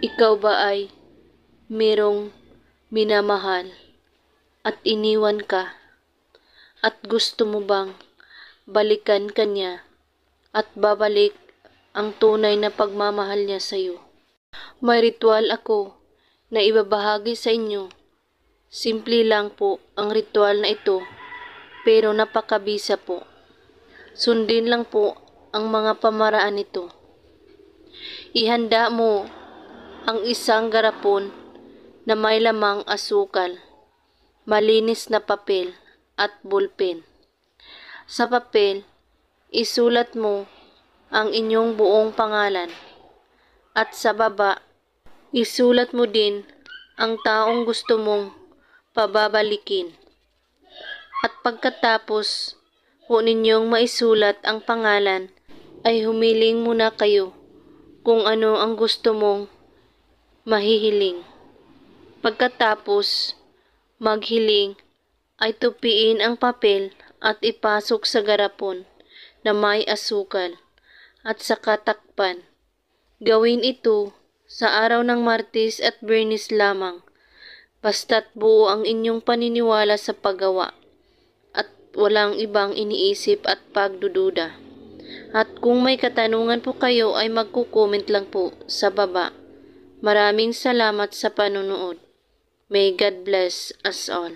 Ikaw ba ay merong minamahal at iniwan ka at gusto mo bang balikan kanya at babalik ang tunay na pagmamahal niya sa iyo? May ritual ako na ibabahagi sa inyo. Simple lang po ang ritual na ito pero napakabisa po. Sundin lang po ang mga pamaraan nito. Ihanda mo ang isang garapon na may lamang asukal, malinis na papel at ballpen. Sa papel, isulat mo ang inyong buong pangalan at sa baba, isulat mo din ang taong gusto mong pababalikin. At pagkatapos po ninyong maisulat ang pangalan, ay humiling muna kayo kung ano ang gusto mong mahihiling. Pagkatapos maghiling, ay tupiin ang papel at ipasok sa garapon na may asukal at saka takpan. Gawin ito sa araw ng Martes at Biyernes lamang, basta't buo ang inyong paniniwala sa paggawa at walang ibang iniisip at pagdududa. At kung may katanungan po kayo ay magko-comment lang po sa baba. Maraming salamat sa panunood. May God bless us all.